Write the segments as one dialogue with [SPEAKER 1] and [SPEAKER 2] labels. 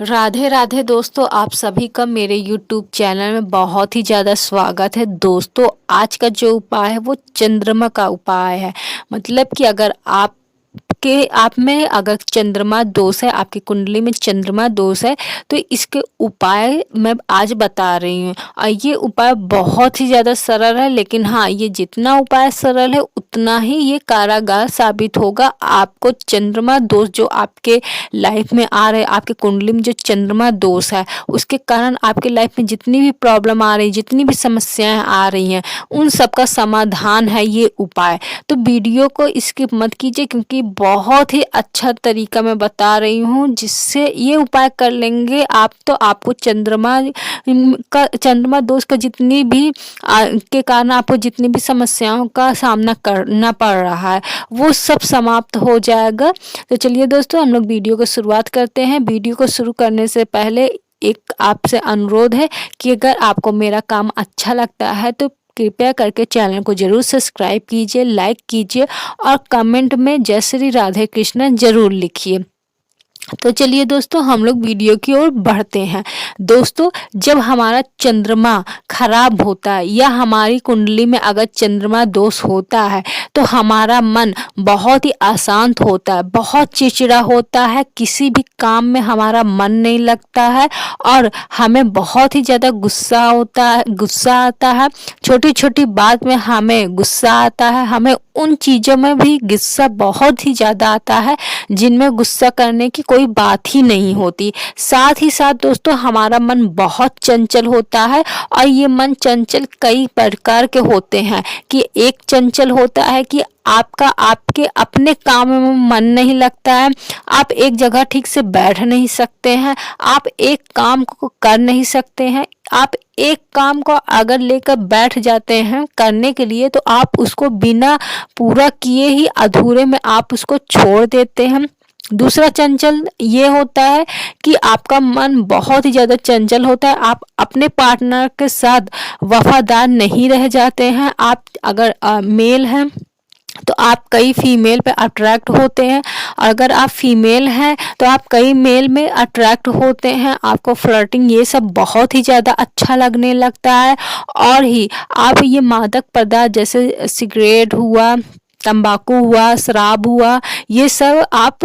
[SPEAKER 1] राधे राधे दोस्तों, आप सभी का मेरे YouTube चैनल में बहुत ही ज़्यादा स्वागत है। दोस्तों, आज का जो उपाय है वो चंद्रमा का उपाय है। मतलब कि अगर आप में अगर चंद्रमा दोष है, आपकी कुंडली में चंद्रमा दोष है, तो इसके उपाय मैं आज बता रही हूँ। और ये उपाय बहुत ही ज़्यादा सरल है, लेकिन हाँ, ये जितना उपाय सरल है उतना ही ये कारागार साबित होगा। आपको चंद्रमा दोष जो आपके लाइफ में आ रहे, आपके कुंडली में जो चंद्रमा दोष है, उसके कारण आपके लाइफ में जितनी भी प्रॉब्लम आ रही, जितनी भी समस्याएं आ रही हैं, उन सब का समाधान है ये उपाय। तो वीडियो को स्किप मत कीजिए, क्योंकि बहुत ही अच्छा तरीका मैं बता रही हूँ, जिससे ये उपाय कर लेंगे आप तो आपको चंद्रमा दोष का जितनी भी के कारण आपको जितनी भी समस्याओं का सामना करना पड़ रहा है, वो सब समाप्त हो जाएगा। तो चलिए दोस्तों, हम लोग वीडियो को शुरुआत करते हैं। वीडियो को शुरू करने से पहले एक आपसे अनुरोध है कि अगर आपको मेरा काम अच्छा लगता है तो कृपया करके चैनल को जरूर सब्सक्राइब कीजिए, लाइक कीजिए और कमेंट में जय श्री राधे कृष्ण जरूर लिखिए। तो चलिए दोस्तों, हम लोग वीडियो की ओर बढ़ते हैं। दोस्तों, जब हमारा चंद्रमा खराब होता है या हमारी कुंडली में अगर चंद्रमा दोष होता है, तो हमारा मन बहुत ही अशांत होता है, बहुत चिड़चिड़ा होता है, किसी भी काम में हमारा मन नहीं लगता है और हमें बहुत ही ज़्यादा गुस्सा आता है। छोटी छोटी बात में हमें गुस्सा आता है, हमें उन चीज़ों में भी गुस्सा बहुत ही ज़्यादा आता है जिनमें गुस्सा करने की कोई बात ही नहीं होती। साथ ही साथ दोस्तों, हमारा मन बहुत चंचल होता है और ये मन चंचल कई प्रकार के होते हैं। कि एक चंचल होता है कि आपके अपने काम में मन नहीं लगता है, आप एक जगह ठीक से बैठ नहीं सकते हैं, आप एक काम को कर नहीं सकते हैं। आप एक काम को अगर लेकर बैठ जाते हैं करने के लिए, तो आप उसको बिना पूरा किए ही अधूरे में आप उसको छोड़ देते हैं। दूसरा चंचल ये होता है कि आपका मन बहुत ही ज़्यादा चंचल होता है, आप अपने पार्टनर के साथ वफादार नहीं रह जाते हैं। आप अगर मेल हैं तो आप कई फीमेल पे अट्रैक्ट होते हैं, और अगर आप फीमेल हैं तो आप कई मेल में अट्रैक्ट होते हैं। आपको फ्लर्टिंग ये सब बहुत ही ज़्यादा अच्छा लगने लगता है, और ही आप ये मादक पदार्थ जैसे सिगरेट हुआ, तंबाकू हुआ, शराब हुआ, ये सब आप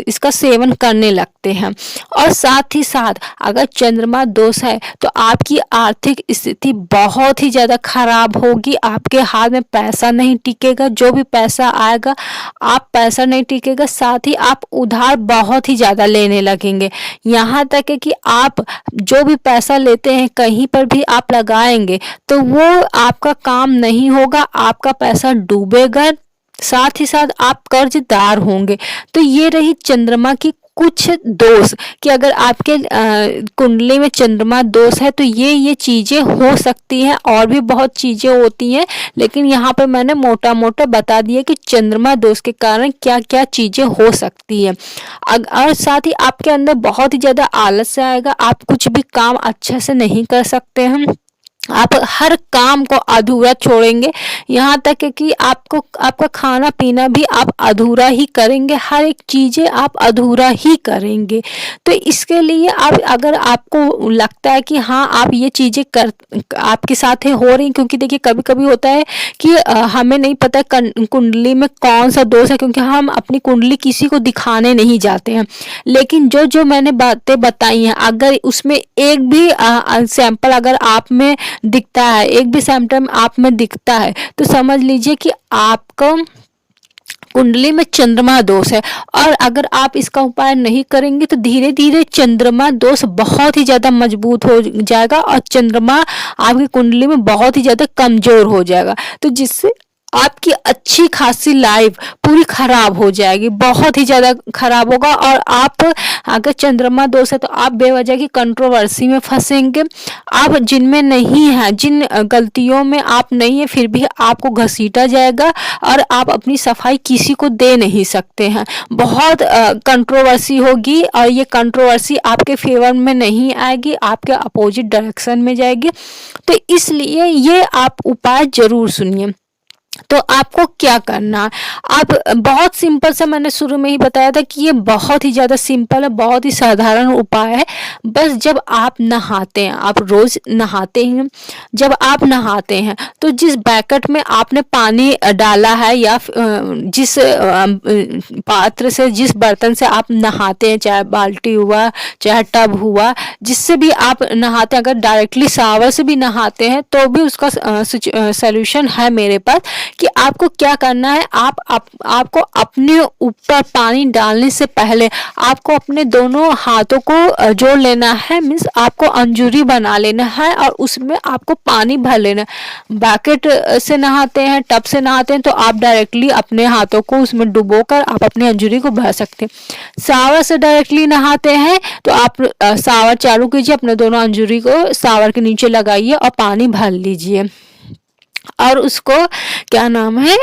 [SPEAKER 1] इसका सेवन करने लगते हैं। और साथ ही साथ अगर चंद्रमा दोष है तो आपकी आर्थिक स्थिति बहुत ही ज़्यादा खराब होगी। आपके हाथ में पैसा नहीं टिकेगा, जो भी पैसा आएगा आप पैसा नहीं टिकेगा। साथ ही आप उधार बहुत ही ज़्यादा लेने लगेंगे, यहाँ तक है कि आप जो भी पैसा लेते हैं कहीं पर भी आप लगाएंगे तो वो आपका काम नहीं होगा, आपका पैसा डूबेगा, साथ ही साथ आप कर्जदार होंगे। तो ये रही चंद्रमा की कुछ दोष, कि अगर आपके कुंडली में चंद्रमा दोष है तो ये चीज़ें हो सकती हैं। और भी बहुत चीज़ें होती हैं, लेकिन यहाँ पर मैंने मोटा मोटा बता दिया कि चंद्रमा दोष के कारण क्या क्या चीज़ें हो सकती है। और साथ ही आपके अंदर बहुत ही ज़्यादा आलस्य आएगा, आप कुछ भी काम अच्छे से नहीं कर सकते हैं, आप हर काम को अधूरा छोड़ेंगे, यहाँ तक है कि आपका खाना पीना भी आप अधूरा ही करेंगे, हर एक चीज़ें आप अधूरा ही करेंगे। तो इसके लिए अगर आपको लगता है कि हाँ आप ये चीज़ें आपके साथ हो रही, क्योंकि देखिए कभी कभी होता है कि हमें नहीं पता कुंडली में कौन सा दोष है, क्योंकि हम अपनी कुंडली किसी को दिखाने नहीं जाते हैं। लेकिन जो मैंने बातें बताई हैं, अगर उसमें एक भी सैंपल अगर आप में दिखता है, एक भी सिम्टम आप में दिखता है, तो समझ लीजिए कि आपको कुंडली में चंद्रमा दोष है। और अगर आप इसका उपाय नहीं करेंगे तो धीरे धीरे चंद्रमा दोष बहुत ही ज़्यादा मजबूत हो जाएगा और चंद्रमा आपकी कुंडली में बहुत ही ज़्यादा कमज़ोर हो जाएगा, तो जिससे आपकी अच्छी खासी लाइफ पूरी खराब हो जाएगी, बहुत ही ज़्यादा खराब होगा। और आप अगर चंद्रमा दोष है तो आप बेवजह की कंट्रोवर्सी में फंसेंगे, आप जिनमें नहीं है, जिन गलतियों में आप नहीं है, फिर भी आपको घसीटा जाएगा और आप अपनी सफाई किसी को दे नहीं सकते हैं। बहुत कंट्रोवर्सी होगी और ये कंट्रोवर्सी आपके फेवर में नहीं आएगी, आपके अपोजिट डायरेक्शन में जाएगी। तो इसलिए ये आप उपाय जरूर सुनिए। तो आपको क्या करना है, आप बहुत सिंपल सा, मैंने शुरू में ही बताया था कि ये बहुत ही ज़्यादा सिंपल है, बहुत ही साधारण उपाय है। बस जब आप नहाते हैं, आप रोज़ नहाते हैं, जब आप नहाते हैं तो जिस बैकेट में आपने पानी डाला है या जिस पात्र से, जिस बर्तन से आप नहाते हैं, चाहे बाल्टी हुआ, चाहे टब हुआ, जिससे भी आप नहाते हैं, अगर डायरेक्टली शावर से भी नहाते हैं तो भी उसका सॉल्यूशन है मेरे पास। कि आपको क्या करना है, आपको अपने ऊपर पानी डालने से पहले आपको अपने दोनों हाथों को जोड़ लेना है, मीन्स आपको अंजूरी बना लेना है और उसमें आपको पानी भर लेना है। बैकेट से नहाते हैं, टब से नहाते हैं तो आप डायरेक्टली अपने हाथों को उसमें डुबोकर आप अपनी अंजूरी को भर सकते हैं। शावर से डायरेक्टली नहाते हैं तो आप शावर चालू कीजिए, अपने दोनों अंजूरी को शावर के नीचे लगाइए और पानी भर लीजिए और उसको क्या नाम है,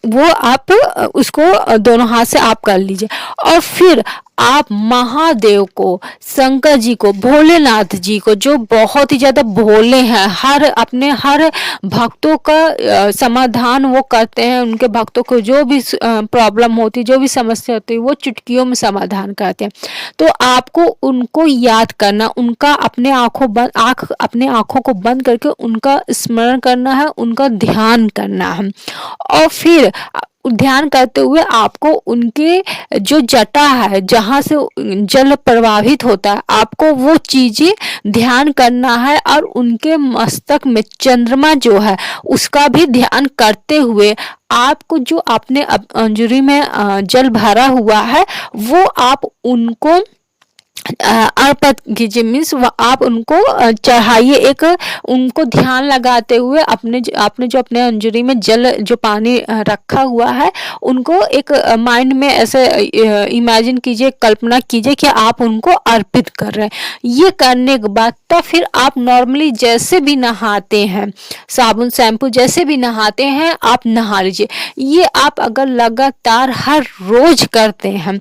[SPEAKER 1] वो आप उसको दोनों हाथ से आप कर लीजिए। और फिर आप महादेव को, शंकर जी को, भोलेनाथ जी को, जो बहुत ही ज़्यादा भोले हैं, हर भक्तों का समाधान वो करते हैं। उनके भक्तों को जो भी प्रॉब्लम होती है, जो भी समस्या होती है, वो चुटकियों में समाधान करते हैं। तो आपको उनको याद करना, उनका अपने आँखों को बंद करके उनका स्मरण करना है, उनका ध्यान करना है। और फिर ध्यान करते हुए आपको उनके जो जटा है, जहाँ से जल प्रवाहित होता है, आपको वो चीजें ध्यान करना है। और उनके मस्तक में चंद्रमा जो है उसका भी ध्यान करते हुए आपको जो आपने अंजूरी में जल भरा हुआ है वो आप उनको अर्पित कीजिए, मीन्स आप उनको चढ़ाइए। एक उनको ध्यान लगाते हुए आपने जो अपने अंजूरी में जल, जो पानी रखा हुआ है, उनको एक माइंड में ऐसे इमेजिन कीजिए, कल्पना कीजिए कि आप उनको अर्पित कर रहे हैं। ये करने के बाद तो फिर आप नॉर्मली जैसे भी नहाते हैं, साबुन शैम्पू जैसे भी नहाते हैं, आप नहा लीजिए। ये आप अगर लगातार हर रोज करते हैं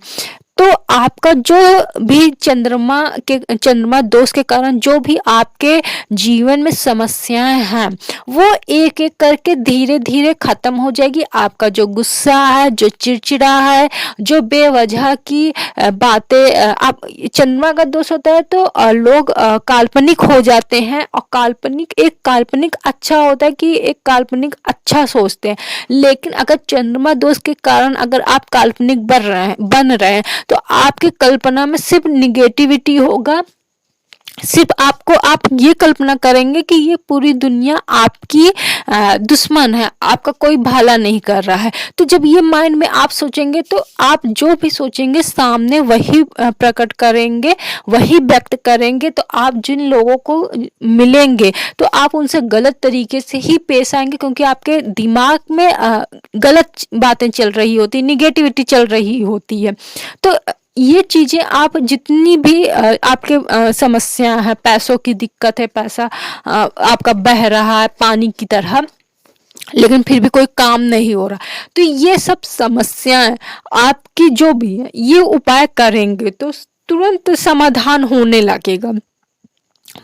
[SPEAKER 1] तो आपका जो भी चंद्रमा दोष के कारण जो भी आपके जीवन में समस्याएं हैं वो एक एक करके धीरे धीरे खत्म हो जाएगी। आपका जो गुस्सा है, जो चिड़चिड़ा है, जो बेवजह की बातें, आप चंद्रमा का दोष होता है तो लोग काल्पनिक हो जाते हैं। और काल्पनिक अच्छा होता है कि एक काल्पनिक अच्छा सोचते हैं। लेकिन अगर चंद्रमा दोष के कारण अगर आप काल्पनिक बन रहे हैं तो आपकी कल्पना में सिर्फ निगेटिविटी होगा। सिर्फ आप ये कल्पना करेंगे कि ये पूरी दुनिया आपकी दुश्मन है, आपका कोई भला नहीं कर रहा है। तो जब ये माइंड में आप सोचेंगे तो आप जो भी सोचेंगे सामने वही प्रकट करेंगे, वही व्यक्त करेंगे। तो आप जिन लोगों को मिलेंगे तो आप उनसे गलत तरीके से ही पेश आएंगे, क्योंकि आपके दिमाग में गलत बातें चल रही होती, निगेटिविटी चल रही होती है। तो ये चीजें आप जितनी भी आपके समस्या है, पैसों की दिक्कत है, पैसा आपका बह रहा है पानी की तरह, लेकिन फिर भी कोई काम नहीं हो रहा, तो ये सब समस्याएं आपकी जो भी है, ये उपाय करेंगे तो तुरंत समाधान होने लगेगा।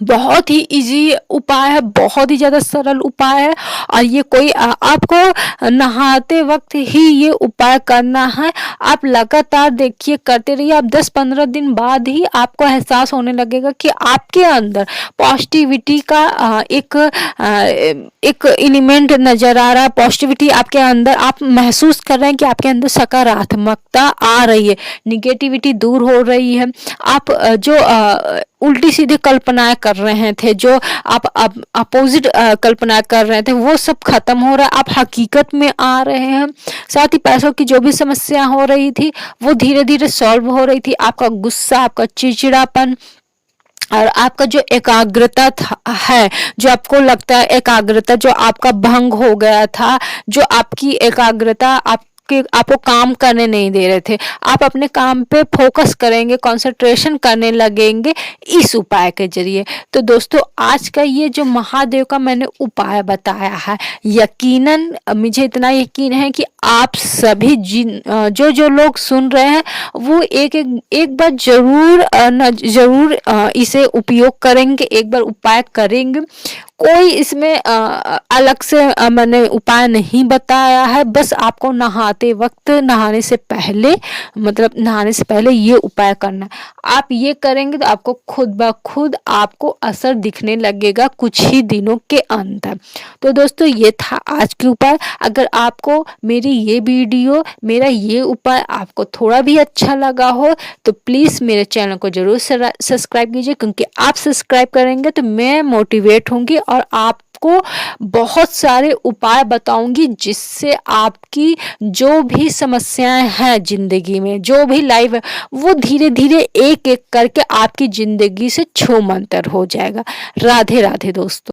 [SPEAKER 1] बहुत ही इजी उपाय है, बहुत ही ज़्यादा सरल उपाय है। और ये कोई आपको नहाते वक्त ही ये उपाय करना है। आप लगातार देखिए, करते रहिए। आप 10-15 दिन बाद ही आपको एहसास होने लगेगा कि आपके अंदर पॉजिटिविटी का एक एलिमेंट नज़र आ रहा है। पॉजिटिविटी आपके अंदर, आप महसूस कर रहे हैं कि आपके अंदर सकारात्मकता आ रही है, निगेटिविटी दूर हो रही है। आप जो उल्टी सीधी कल्पनाएं कर रहे थे, जो आप अपोजिट कल्पना कर रहे थे, वो सब खत्म हो रहा है। आप हकीकत में आ रहे हैं। साथ ही पैसों की जो भी समस्या हो रही थी वो धीरे धीरे सॉल्व हो रही थी। आपका गुस्सा, आपका चिड़चिड़ापन और आपका जो एकाग्रता है, जो आपको लगता है एकाग्रता जो आपका भंग हो गया था, जो आपकी एकाग्रता आपको काम करने नहीं दे रहे थे, आप अपने काम पे फोकस करेंगे, कंसंट्रेशन करने लगेंगे इस उपाय के जरिए। तो दोस्तों, आज का ये जो महादेव का मैंने उपाय बताया है, यकीनन मुझे इतना यकीन है कि आप सभी जो लोग सुन रहे हैं वो एक बार जरूर इसे उपयोग करेंगे, एक बार उपाय करेंगे। कोई इसमें अलग से मैंने उपाय नहीं बताया है, बस आपको नहाने से पहले ये उपाय करना है। आप ये करेंगे तो आपको खुद ब खुद आपको असर दिखने लगेगा कुछ ही दिनों के अंदर। तो दोस्तों ये था आज के उपाय। अगर आपको मेरा ये उपाय आपको थोड़ा भी अच्छा लगा हो तो प्लीज़ मेरे चैनल को जरूर सब्सक्राइब कीजिए, क्योंकि आप सब्सक्राइब करेंगे तो मैं मोटिवेट होंगी और आपको बहुत सारे उपाय बताऊंगी, जिससे आपकी जो भी समस्याएं हैं जिंदगी में, जो भी लाइफ है, वो धीरे धीरे एक एक करके आपकी जिंदगी से छूमंतर हो जाएगा। राधे राधे दोस्तों।